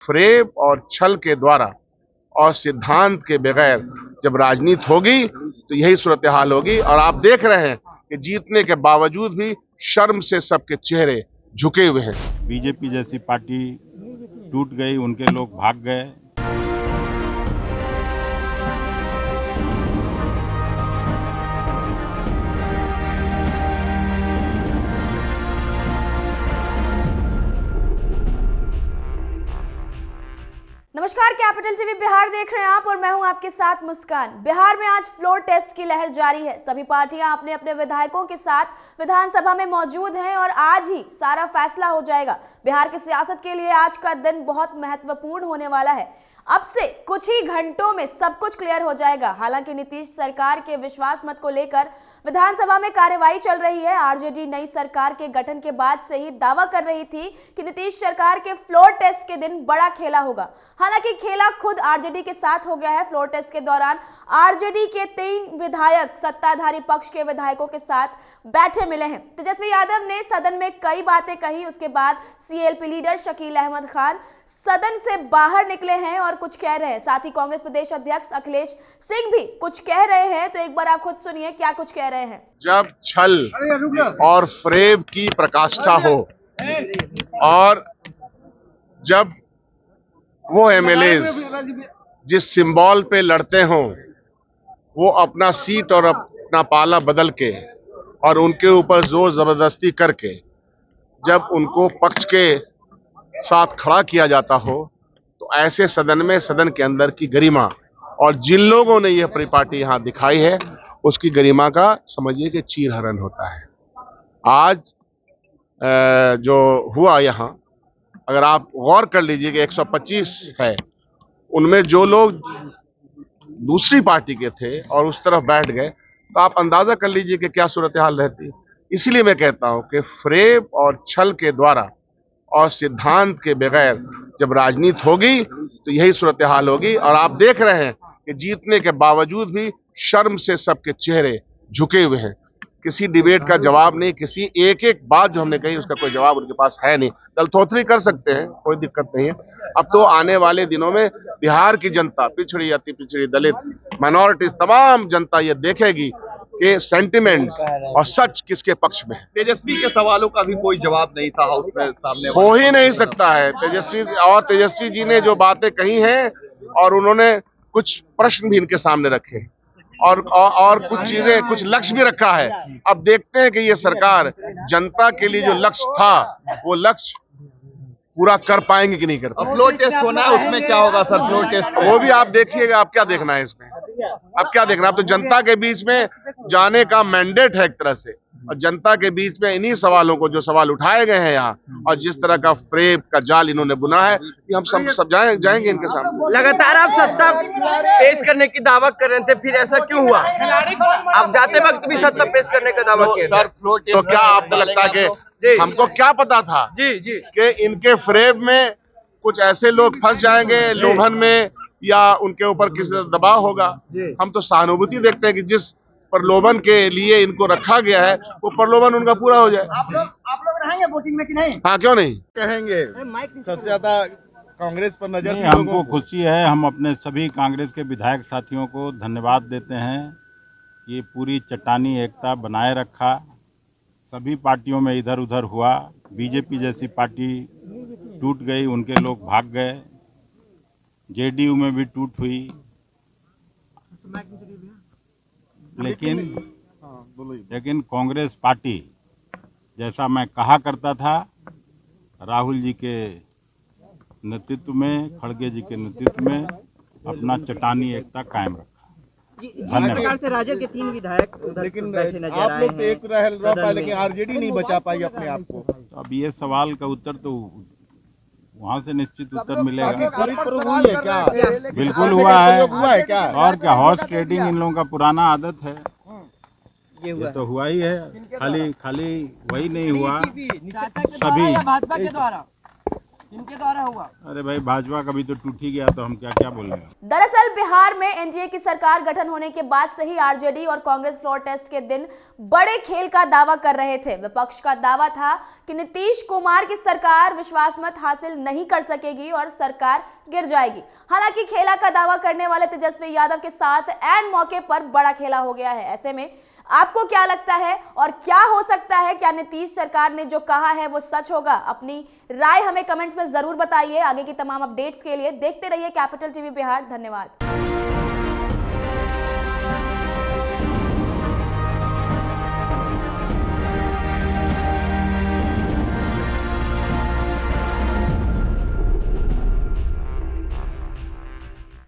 फ्रेब और छल के द्वारा और सिद्धांत के बगैर जब राजनीति होगी तो यही सूरत हाल होगी। और आप देख रहे हैं कि जीतने के बावजूद भी शर्म से सबके चेहरे झुके हुए हैं। बीजेपी जैसी पार्टी टूट गई, उनके लोग भाग गए। नमस्कार, कैपिटल टीवी बिहार देख रहे हैं आप और मैं हूं आपके साथ मुस्कान। बिहार में आज फ्लोर टेस्ट की लहर जारी है। सभी पार्टियां अपने अपने विधायकों के साथ विधानसभा में मौजूद हैं और आज ही सारा फैसला हो जाएगा। बिहार की सियासत के लिए आज का दिन बहुत महत्वपूर्ण होने वाला है। अब से कुछ ही घंटों में सब कुछ क्लियर हो जाएगा। हालांकि नीतीश सरकार के विश्वास मत को लेकर विधानसभा में कार्यवाही चल रही है। आरजेडी नई सरकार के गठन के बाद से ही दावा कर रही थी कि नीतीश सरकार के फ्लोर टेस्ट के दिन बड़ा खेला होगा। हालांकि खेला खुद आरजेडी के साथ हो गया है। फ्लोर टेस्ट के दौरान आरजेडी के 3 विधायक सत्ताधारी पक्ष के विधायकों के साथ बैठे मिले हैं। तेजस्वी यादव ने सदन में कई बातें कही। उसके बाद सीएलपी लीडर शकील अहमद खान सदन से बाहर निकले हैं और कुछ कह रहे हैं। साथ ही कांग्रेस प्रदेश अध्यक्ष अखिलेश सिंह भी कुछ कह रहे हैं। तो एक बार आप खुद सुनिए क्या कुछ कह रहे हैं। जब छल और फ्रेब की प्रकाष्ठा हो और जब वो एमएलए जिस सिंबल पे लड़ते हों वो अपना सीट और अपना पाला बदल के और उनके ऊपर जोर जबरदस्ती करके जब उनको पक्ष के साथ खड़ा किया जाता हो तो ऐसे सदन में सदन के अंदर की गरिमा और जिन लोगों ने यह परिपाटी यहाँ दिखाई है उसकी गरिमा का समझिए कि चीरहरण होता है। आज जो हुआ यहाँ, अगर आप गौर कर लीजिए कि 125 है, उनमें जो लोग दूसरी पार्टी के थे और उस तरफ बैठ गए तो आप अंदाजा कर लीजिए कि क्या सूरत हाल रहती। इसीलिए मैं कहता हूं कि फ्रेब और छल के द्वारा और सिद्धांत के बगैर जब राजनीति होगी तो यही सूरत हाल होगी। और आप देख रहे हैं कि जीतने के बावजूद भी शर्म से सबके चेहरे झुके हुए हैं। किसी डिबेट का जवाब नहीं, किसी एक बात जो हमने कही उसका कोई जवाब उनके पास है नहीं। दलथोथरी कर सकते हैं, कोई दिक्कत नहीं है। अब तो आने वाले दिनों में बिहार की जनता, पिछड़ी, अति पिछड़ी, दलित, माइनॉरिटीज, तमाम जनता ये देखेगी कि सेंटिमेंट्स और सच किसके पक्ष में है। तेजस्वी के सवालों का भी कोई जवाब नहीं था हाउस में सामने। हो ही नहीं सकता है। तेजस्वी जी ने जो बातें कही हैं और उन्होंने कुछ प्रश्न भी इनके सामने रखे और कुछ चीजें, कुछ लक्ष्य भी रखा है। अब देखते हैं कि ये सरकार जनता के लिए जो लक्ष्य था वो लक्ष्य पूरा कर पाएंगे कि नहीं कर पाएंगे। फ्लोर टेस्ट होना है, उसमें क्या होगा सर? फ्लोर टेस्ट वो भी आप देखिएगा। आप क्या देखना है इसमें? अब क्या देखना? अब तो जनता के बीच में जाने का मैंडेट है एक तरह से, और जनता के बीच में इन्हीं सवालों को, जो सवाल उठाए गए हैं यहाँ और जिस तरह का फ्रेब का जाल इन्होंने बुना है, कि हम सब जाएंगे इनके सामने। लगातार आप सत्ता पेश करने की दावा कर रहे थे, फिर ऐसा क्यों हुआ? आप जाते वक्त भी सत्ता पेश करने का दावा किए सर। तो क्या आपको लगता है कि हमको क्या पता था कि इनके फ्रेब में कुछ ऐसे लोग फंस जाएंगे लोभन में या उनके ऊपर किसी दबाव होगा? हम तो सहानुभूति देखते हैं कि जिस प्रलोभन के लिए इनको रखा गया है वो प्रलोभन उनका पूरा हो जाए। आप लोग रहेंगे वोटिंग में कि नहीं? हाँ, क्यों नहीं कहेंगे। सबसे ज्यादा कांग्रेस पर नजर नहीं, हमको खुशी है। हम अपने सभी कांग्रेस के विधायक साथियों को धन्यवाद देते हैं कि ये पूरी चट्टानी एकता बनाए रखा। सभी पार्टियों में इधर उधर हुआ। बीजेपी जैसी पार्टी टूट गई, उनके लोग भाग गए। जेडीयू में भी टूट हुई, लेकिन कांग्रेस पार्टी, जैसा मैं कहा करता था, राहुल जी के नेतृत्व में, खड़गे जी के नेतृत्व में अपना चट्टानी एकता कायम रखा। जिस प्रकार से राजद के 3 विधायक लेकिन आप लोग तो एक रह पाए, लेकिन आरजेडी नहीं बचा पाई अपने आप को। अब ये सवाल का उत्तर तो वहाँ से निश्चित उत्तर मिलेगा। हुई है क्या? बिल्कुल हुआ है क्या? और क्या, हॉर्स ट्रेडिंग इन लोगों का पुराना आदत है। ये तो हुआ ही है, खाली वही नहीं हुआ। सभी भाजपा के द्वारा इनके द्वारा हुआ। अरे भाई भाजपा कभी तो टूट ही गया तो हम क्या क्या बोलेंगे। दरअसल बिहार में एनडीए की सरकार गठन होने के बाद से ही आरजेडी और कांग्रेस फ्लोर टेस्ट के दिन बड़े खेल का दावा कर रहे थे। विपक्ष का दावा था कि नीतीश कुमार की सरकार विश्वास मत हासिल नहीं कर सकेगी और सरकार गिर जाएगी। हालांकि खेला का दावा करने वाले तेजस्वी यादव के साथ ऐन मौके पर बड़ा खेला हो गया है। ऐसे में आपको क्या लगता है और क्या हो सकता है? क्या नीतीश सरकार ने जो कहा है वो सच होगा? अपनी राय हमें कमेंट्स में जरूर बताइए। आगे की तमाम अपडेट्स के लिए देखते रहिए कैपिटल टीवी बिहार। धन्यवाद।